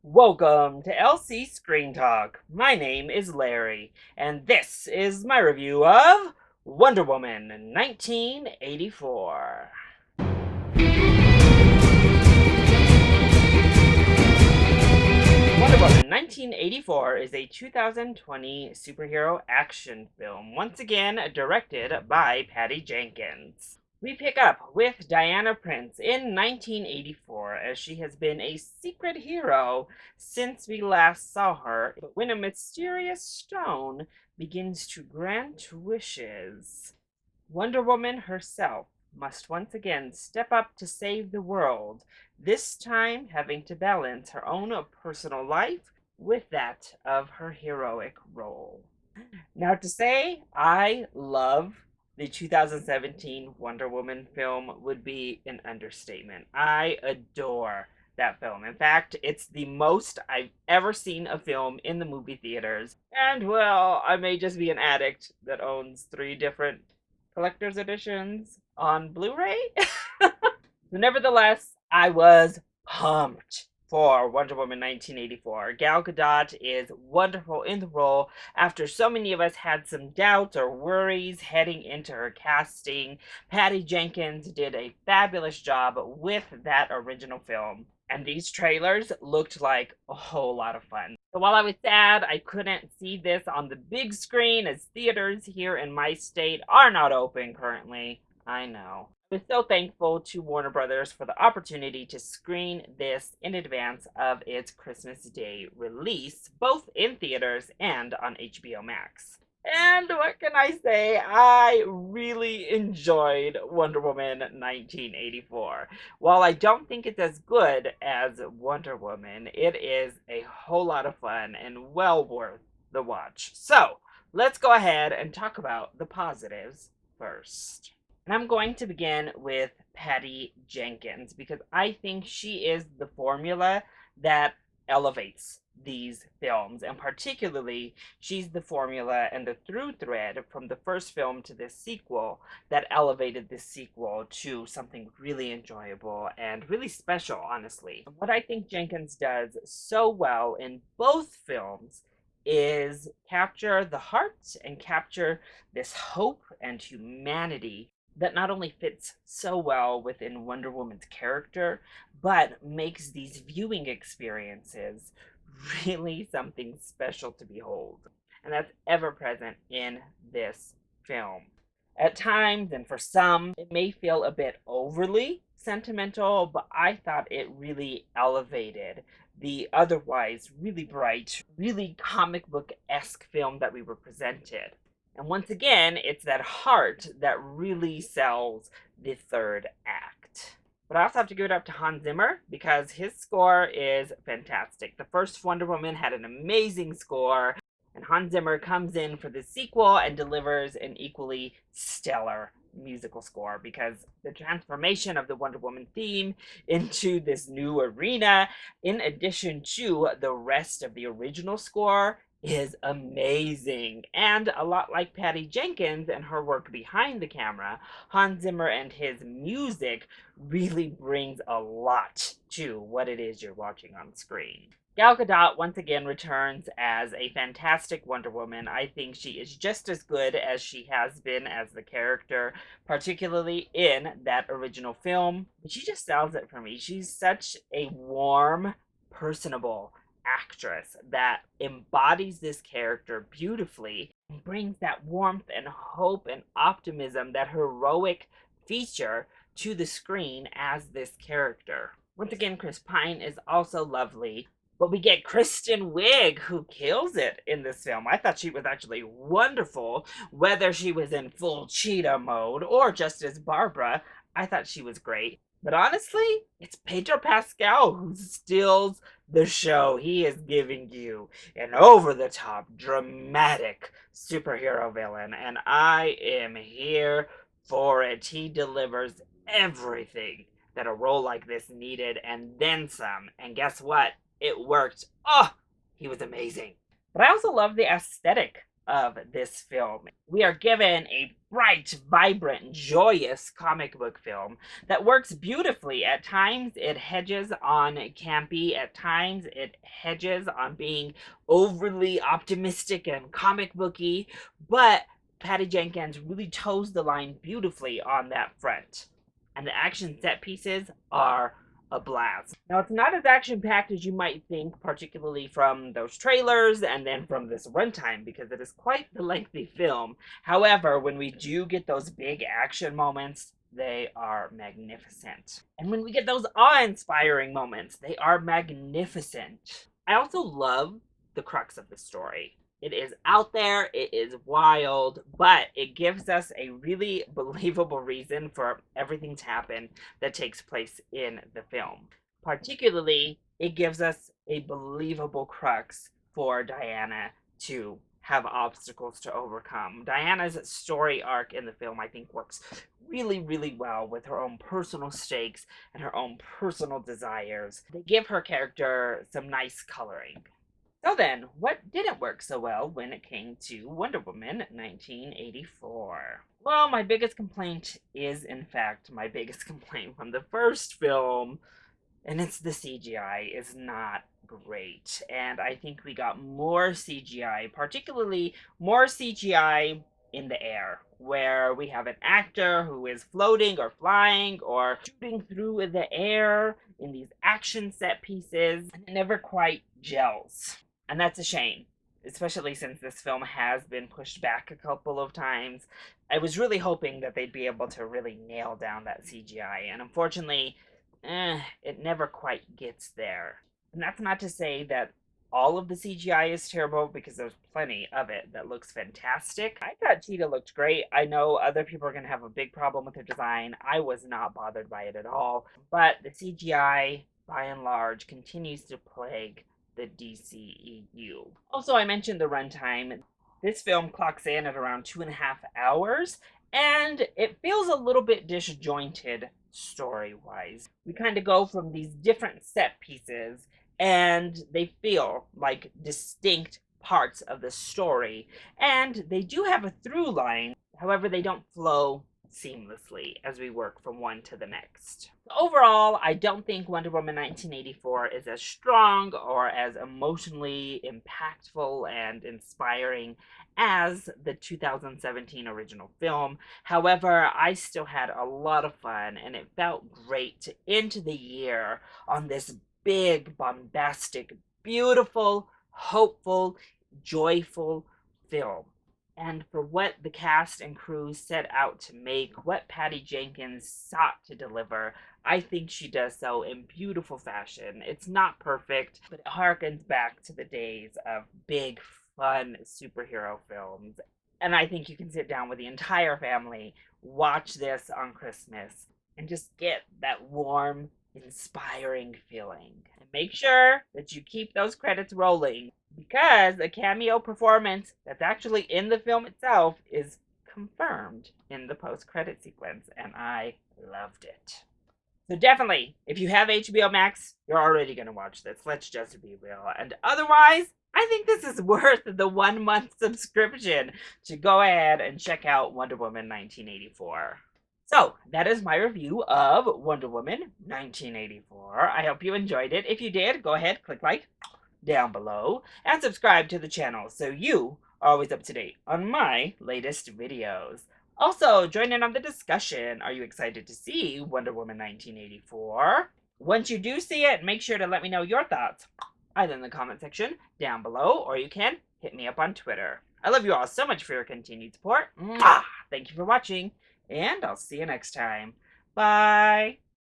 Welcome to LC Screen Talk. My name is Larry, and this is my review of Wonder Woman 1984. Wonder Woman 1984 is a 2020 superhero action film, once again directed by Patty Jenkins. We pick up with Diane Prince in 1984 as she has been a secret hero since we last saw her, but when a mysterious stone begins to grant wishes, Wonder Woman herself must once again step up to save the world, this time having to balance her own personal life with that of her heroic role. Now, to say I love the 2017 Wonder Woman film would be an understatement. I adore that film. In fact, it's the most I've ever seen a film in the movie theaters. And well, I may just be an addict that owns 3 different collector's editions on Blu-ray. Nevertheless, I was pumped for Wonder Woman 1984. Gal Gadot is wonderful in the role after so many of us had some doubts or worries heading into her casting. Patty Jenkins did a fabulous job with that original film, and these trailers looked like a whole lot of fun. So while I was sad I couldn't see this on the big screen, as theaters here in my state are not open currently, I know, I was so thankful to Warner Brothers for the opportunity to screen this in advance of its Christmas Day release, both in theaters and on HBO Max. And what can I say? I really enjoyed Wonder Woman 1984. While I don't think it's as good as Wonder Woman, it is a whole lot of fun and well worth the watch. So, let's go ahead and talk about the positives first. And I'm going to begin with Patty Jenkins because I think she is the formula that elevates these films, and particularly she's the formula and the through thread from the first film to this sequel that elevated this sequel to something really enjoyable and really special, honestly. What I think Jenkins does so well in both films is capture the heart and capture this hope and humanity that not only fits so well within Wonder Woman's character, but makes these viewing experiences really something special to behold. And that's ever present in this film. At times, and for some, it may feel a bit overly sentimental, but I thought it really elevated the otherwise really bright, really comic book-esque film that we were presented. And once again, it's that heart that really sells the third act. But I also have to give it up to Hans Zimmer because his score is fantastic. The first Wonder Woman had an amazing score, and Hans Zimmer comes in for the sequel and delivers an equally stellar musical score, because the transformation of the Wonder Woman theme into this new arena, in addition to the rest of the original score, is amazing. And a lot like Patty Jenkins and her work behind the camera, Hans Zimmer and his music really brings a lot to what it is you're watching on screen. Gal Gadot once again returns as a fantastic Wonder Woman. I think she is just as good as she has been as the character, particularly in that original film. She just sells it for me. She's such a warm, personable actress that embodies this character beautifully and brings that warmth and hope and optimism, that heroic feature, to the screen as this character. Once again, Chris Pine is also lovely, but we get Kristen Wiig, who kills it in this film. I thought she was actually wonderful, whether she was in full cheetah mode or just as Barbara. I thought she was great. But honestly, it's Pedro Pascal who steals the show. He is giving you an over-the-top, dramatic superhero villain, and I am here for it. He delivers everything that a role like this needed, and then some. And guess what? It worked. Oh, he was amazing. But I also love the aesthetic of this film. We are given a bright, vibrant, joyous comic book film that works beautifully. At times it hedges on campy, at times it hedges on being overly optimistic and comic booky, but Patty Jenkins really toes the line beautifully on that front. And the action set pieces are a blast. Now, it's not as action packed as you might think, particularly from those trailers and then from this runtime, because it is quite the lengthy film. However, when we do get those big action moments, they are magnificent. And when we get those awe inspiring moments, they are magnificent. I also love the crux of the story. It is out there, it is wild, but it gives us a really believable reason for everything to happen that takes place in the film. Particularly, it gives us a believable crux for Diana to have obstacles to overcome. Diana's story arc in the film, I think, works really, really well with her own personal stakes and her own personal desires. They give her character some nice coloring. So then, what didn't work so well when it came to Wonder Woman 1984? Well, my biggest complaint is, in fact, my biggest complaint from the first film, and it's the CGI is not great. And I think we got more CGI, particularly more CGI in the air, where we have an actor who is floating or flying or shooting through the air in these action set pieces, and it never quite gels. And that's a shame, especially since this film has been pushed back a couple of times. I was really hoping that they'd be able to really nail down that CGI, and unfortunately, it never quite gets there. And that's not to say that all of the CGI is terrible, because there's plenty of it that looks fantastic. I thought Cheetah looked great. I know other people are going to have a big problem with her design. I was not bothered by it at all. But the CGI, by and large, continues to plague the DCEU. Also, I mentioned the runtime. This film clocks in at around 2.5 hours, and it feels a little bit disjointed story-wise. We kind of go from these different set pieces, and they feel like distinct parts of the story, and they do have a through line. However, they don't flow seamlessly as we work from one to the next. Overall, I don't think Wonder Woman 1984 is as strong or as emotionally impactful and inspiring as the 2017 original film. However, I still had a lot of fun, and it felt great to end the year on this big, bombastic, beautiful, hopeful, joyful film. And for what the cast and crew set out to make, what Patty Jenkins sought to deliver, I think she does so in beautiful fashion. It's not perfect, but it harkens back to the days of big, fun superhero films. And I think you can sit down with the entire family, watch this on Christmas, and just get that warm, inspiring feeling. And make sure that you keep those credits rolling, because a cameo performance that's actually in the film itself is confirmed in the post-credit sequence, and I loved it. So definitely, if you have HBO Max, you're already going to watch this. Let's just be real. And otherwise, I think this is worth the 1-month subscription to go ahead and check out Wonder Woman 1984. So, that is my review of Wonder Woman 1984. I hope you enjoyed it. If you did, go ahead, click like down below, and subscribe to the channel so you are always up to date on my latest videos. Also, join in on the discussion. Are you excited to see Wonder Woman 1984? Once you do see it, make sure to let me know your thoughts, either in the comment section down below, or you can hit me up on Twitter. I love you all so much for your continued support. Mwah! Thank you for watching, and I'll see you next time. Bye!